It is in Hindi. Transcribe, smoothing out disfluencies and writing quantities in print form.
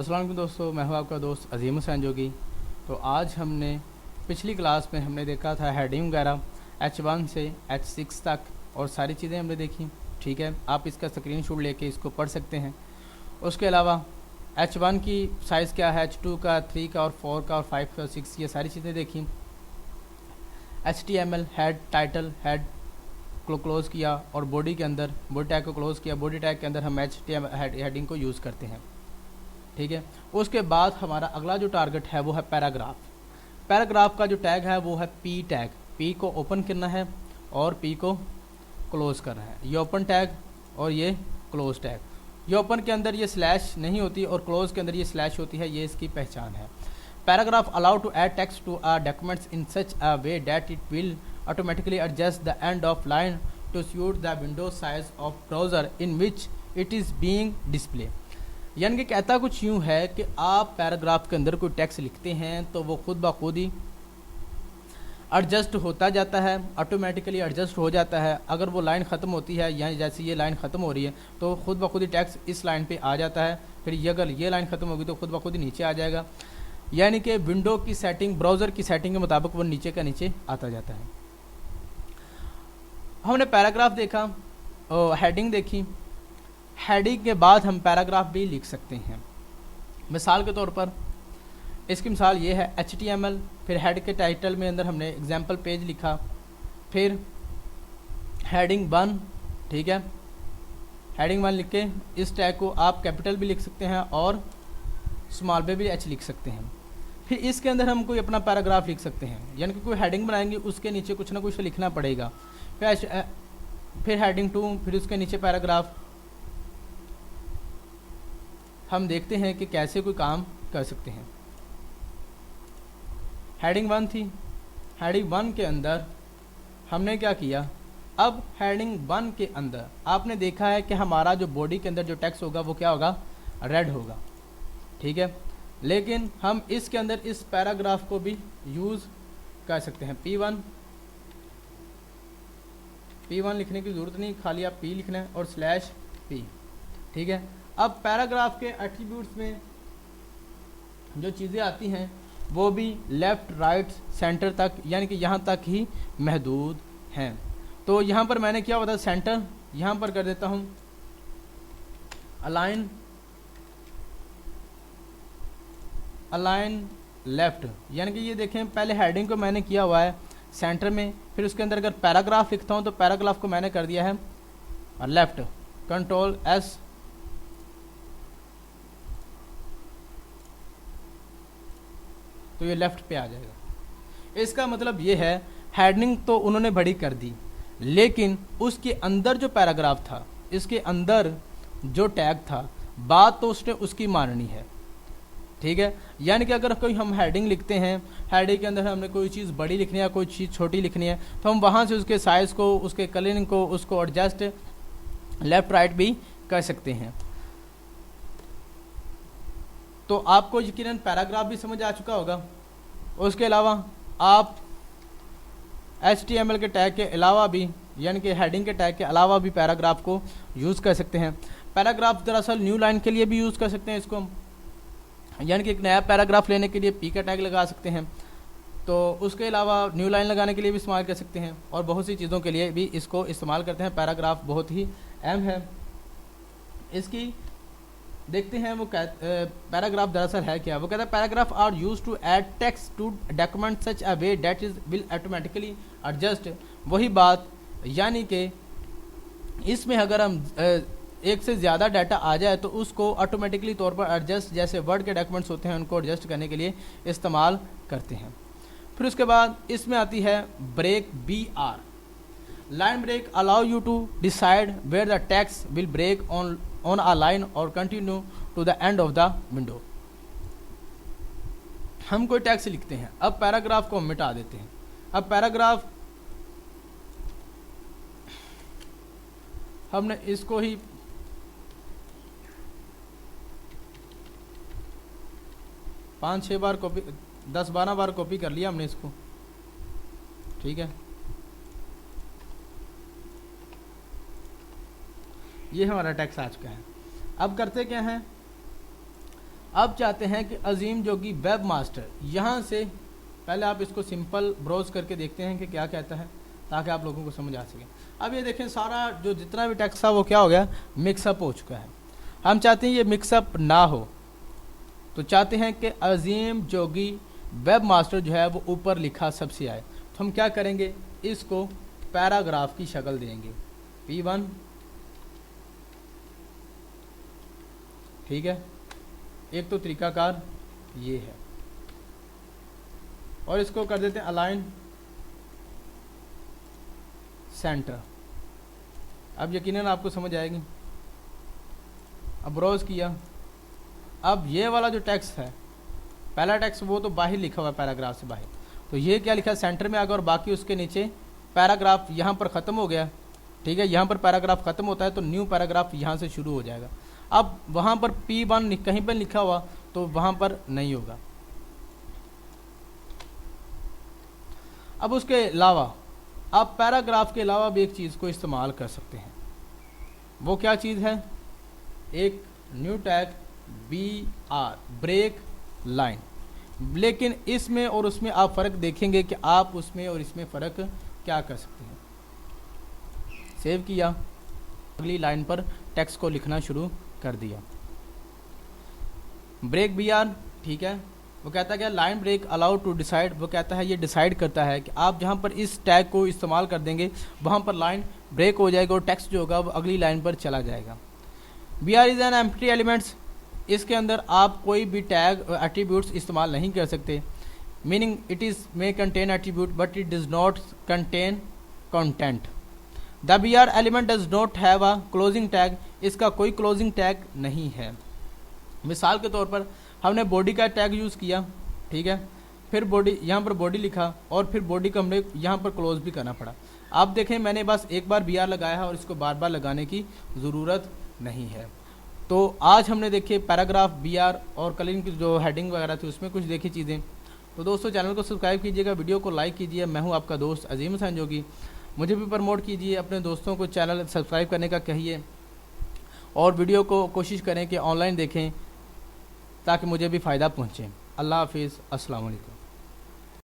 अस्सलाम वालेकुम दोस्तों, मैं हूं आपका दोस्त अजीम हुसैन जोगी। तो आज हमने पिछली क्लास में हमने देखा था हेडिंग वगैरह H1 से H6 तक और सारी चीज़ें हमने देखी। ठीक है, आप इसका स्क्रीनशॉट लेके इसको पढ़ सकते हैं। उसके अलावा H1 की साइज़ क्या है, H2 का, 3 का और 4 का और 5 का और 6, ये सारी चीज़ें देखी। HTML हेड टाइटल हेड को क्लोज़ किया और बॉडी के अंदर बॉडी टैग को क्लोज़ किया। बॉडी टैग के अंदर हम HTML हेडिंग को यूज़ करते हैं। ठीक है, उसके बाद हमारा अगला जो टारगेट है वो है पैराग्राफ। पैराग्राफ का जो टैग है वो है पी टैग। पी को ओपन करना है और पी को क्लोज करना है। ये ओपन टैग और ये क्लोज टैग। ये ओपन के अंदर ये स्लैश नहीं होती और क्लोज के अंदर ये स्लैश होती है, ये इसकी पहचान है। Paragraph allow to add text to a documents in such a way that it will automatically adjust the end of line to suit the window size of browser in which it is being display. यानी कि कहता कुछ यूँ है कि आप पैराग्राफ के अंदर कोई टेक्स्ट लिखते हैं तो वो खुद ब खुद ही एडजस्ट होता जाता है, ऑटोमेटिकली एडजस्ट हो जाता है। अगर वो लाइन ख़त्म होती है या जैसे ये लाइन ख़त्म हो रही है तो खुद ब खुद ही टेक्स्ट इस लाइन पे आ जाता है। फिर ये अगर ये लाइन ख़त्म होगी तो खुद ब खुद ही नीचे आ जाएगा। यानी कि विंडो की सेटिंग, ब्राउज़र की सेटिंग के मुताबिक वो नीचे का नीचे आता जाता है। हमने पैराग्राफ देखा, हेडिंग देखी। हेडिंग के बाद हम पैराग्राफ भी लिख सकते हैं। मिसाल के तौर पर इसकी मिसाल ये है HTML, फिर हेड के टाइटल में अंदर हमने एग्जाम्पल पेज लिखा, फिर हेडिंग 1। ठीक है, हेडिंग 1 लिख के इस टैग को आप कैपिटल भी लिख सकते हैं और स्मॉल पे भी H लिख सकते हैं। फिर इसके अंदर हम कोई अपना पैराग्राफ लिख सकते हैं, यानी कि कोई हेडिंग बनाएंगे उसके नीचे कुछ ना कुछ लिखना पड़ेगा। फिर हेडिंग 2, फिर उसके नीचे पैराग्राफ। हम देखते हैं कि कैसे कोई काम कर सकते हैं। हेडिंग 1 थी, हेडिंग 1 के अंदर हमने क्या किया, अब हेडिंग 1 के अंदर आपने देखा है कि हमारा जो बॉडी के अंदर जो टेक्स्ट होगा वो क्या होगा, रेड होगा। ठीक है, लेकिन हम इसके अंदर इस पैराग्राफ को भी यूज़ कर सकते हैं। P1 लिखने की ज़रूरत नहीं, खाली आप P लिखना है और /P। ठीक है, अब पैराग्राफ के एट्रीब्यूट्स में जो चीज़ें आती हैं वो भी लेफ़्ट राइट सेंटर तक, यानी कि यहाँ तक ही महदूद हैं। तो यहाँ पर मैंने क्या बताया, सेंटर यहाँ पर कर देता हूँ अलाइन लेफ़्ट। यानी कि ये देखें, पहले हेडिंग को मैंने किया हुआ है सेंटर में, फिर उसके अंदर अगर पैराग्राफ लिखता हूँ तो पैराग्राफ को मैंने कर दिया है लेफ़्ट, Ctrl+S, तो ये लेफ़्ट पे आ जाएगा। इसका मतलब ये है हेडिंग तो उन्होंने बड़ी कर दी, लेकिन उसके अंदर जो पैराग्राफ था, इसके अंदर जो टैग था, बात तो उसने उसकी माननी है। ठीक है, यानी कि अगर कोई हम हेडिंग लिखते हैं, हेडिंग के अंदर हमने कोई चीज़ बड़ी लिखनी है, कोई चीज़ छोटी लिखनी है, तो हम वहाँ से उसके साइज़ को, उसके कलरिंग को, उसको एडजस्ट लेफ़्ट राइट भी कर सकते हैं। तो आपको यकीनन पैराग्राफ भी समझ आ चुका होगा। उसके अलावा आप HTML के टैग के अलावा भी, यानी कि हेडिंग के टैग के अलावा भी पैराग्राफ को यूज़ कर सकते हैं। पैराग्राफ दरअसल न्यू लाइन के लिए भी यूज़ कर सकते हैं इसको, यानी कि एक नया पैराग्राफ लेने के लिए P का टैग लगा सकते हैं। तो उसके अलावा न्यू लाइन लगाने के लिए भी इस्तेमाल कर सकते हैं और बहुत सी चीज़ों के लिए भी इसको इस्तेमाल करते हैं। पैराग्राफ बहुत ही अहम है। इसकी देखते हैं वो पैराग्राफ दरअसल है क्या। वो कहता है paragraph are use to add text to document such a way that is will automatically adjust. वही बात, यानी कि इसमें अगर हम एक से ज़्यादा डाटा आ जाए तो उसको ऑटोमेटिकली तौर पर एडजस्ट, जैसे वर्ड के डॉक्यूमेंट्स होते हैं उनको एडजस्ट करने के लिए इस्तेमाल करते हैं। फिर उसके बाद इसमें आती है break BR। Line break allow you to decide where the text will break on a line or continue to the end of the window। हम कोई टेक्स्ट लिखते हैं, अब पैराग्राफ को हम मिटा देते हैं। अब पैराग्राफ हमने इसको ही 5-6 बार कॉपी, 10-12 बार कॉपी कर लिया हमने इसको। ठीक है, ये हमारा टैक्स आ चुका है। अब करते क्या हैं, अब चाहते हैं कि अजीम जोगी वेब मास्टर, यहाँ से पहले आप इसको सिंपल ब्राउज करके देखते हैं कि क्या कहता है, ताकि आप लोगों को समझ आ सके। अब ये देखें सारा जो जितना भी टेक्स्ट था वो क्या हो गया, मिक्सअप हो चुका है। हम चाहते हैं ये मिक्सअप ना हो, तो चाहते हैं कि अजीम जोगी वेब मास्टर जो है वो ऊपर लिखा सबसे आए। तो हम क्या करेंगे, इसको पैराग्राफ की शक्ल देंगे P1, ठीक है। एक तो तरीकाकार ये है, और इसको कर देते हैं अलाइन सेंटर। अब यकीनन आपको समझ आएगी। अब ब्राउज किया, अब ये वाला जो टेक्स्ट है, पहला टेक्स्ट वो तो बाहर लिखा हुआ है पैराग्राफ से बाहर, तो ये क्या लिखा है सेंटर में आ गया, और बाकी उसके नीचे पैराग्राफ यहाँ पर ख़त्म हो गया, ठीक है। यहाँ पर पैराग्राफ ख़त्म होता है तो न्यू पैराग्राफ यहाँ से शुरू हो जाएगा। अब वहाँ पर P1 कहीं पर लिखा हुआ तो वहाँ पर नहीं होगा। अब उसके अलावा आप पैराग्राफ के अलावा भी एक चीज़ को इस्तेमाल कर सकते हैं। वो क्या चीज़ है, एक new tag BR, break line. लेकिन इसमें और उसमें आप फ़र्क देखेंगे कि आप उसमें और इसमें फ़र्क क्या कर सकते हैं। सेव किया, अगली लाइन पर टेक्स्ट को लिखना शुरू कर दिया, ब्रेक BR, ठीक है। वो कहता है क्या, line break allow to decide, वो कहता है ये डिसाइड करता है कि आप जहाँ पर इस टैग को इस्तेमाल कर देंगे वहाँ पर लाइन ब्रेक हो जाएगा और टेक्स्ट जो होगा वो अगली लाइन पर चला जाएगा। BR is an empty elements, इसके अंदर आप कोई भी टैग एट्रीब्यूट्स इस्तेमाल नहीं कर सकते। Meaning it is may contain attribute but it does not contain content. The BR element does not have a closing tag, इसका कोई क्लोजिंग टैग नहीं है। मिसाल के तौर पर हमने बॉडी का टैग यूज़ किया, ठीक है, फिर बॉडी, यहाँ पर बॉडी लिखा और फिर बॉडी को हमने यहाँ पर क्लोज भी करना पड़ा। आप देखें मैंने बस एक बार BR लगाया है और इसको बार बार लगाने की ज़रूरत नहीं है। तो आज हमने देखे पैराग्राफ, BR और कलिंग की जो हेडिंग वगैरह थी उसमें कुछ देखी चीज़ें। तो दोस्तों चैनल को सब्सक्राइब कीजिएगा, वीडियो को लाइक कीजिए। मैं हूँ आपका दोस्त अजीम हसन जोगी, मुझे भी प्रमोट कीजिए, अपने दोस्तों को चैनल सब्सक्राइब करने का कहिए और वीडियो को कोशिश करें कि ऑनलाइन देखें ताकि मुझे भी फ़ायदा पहुँचे। अल्लाह हाफिज़, अस्सलाम वालेकुम।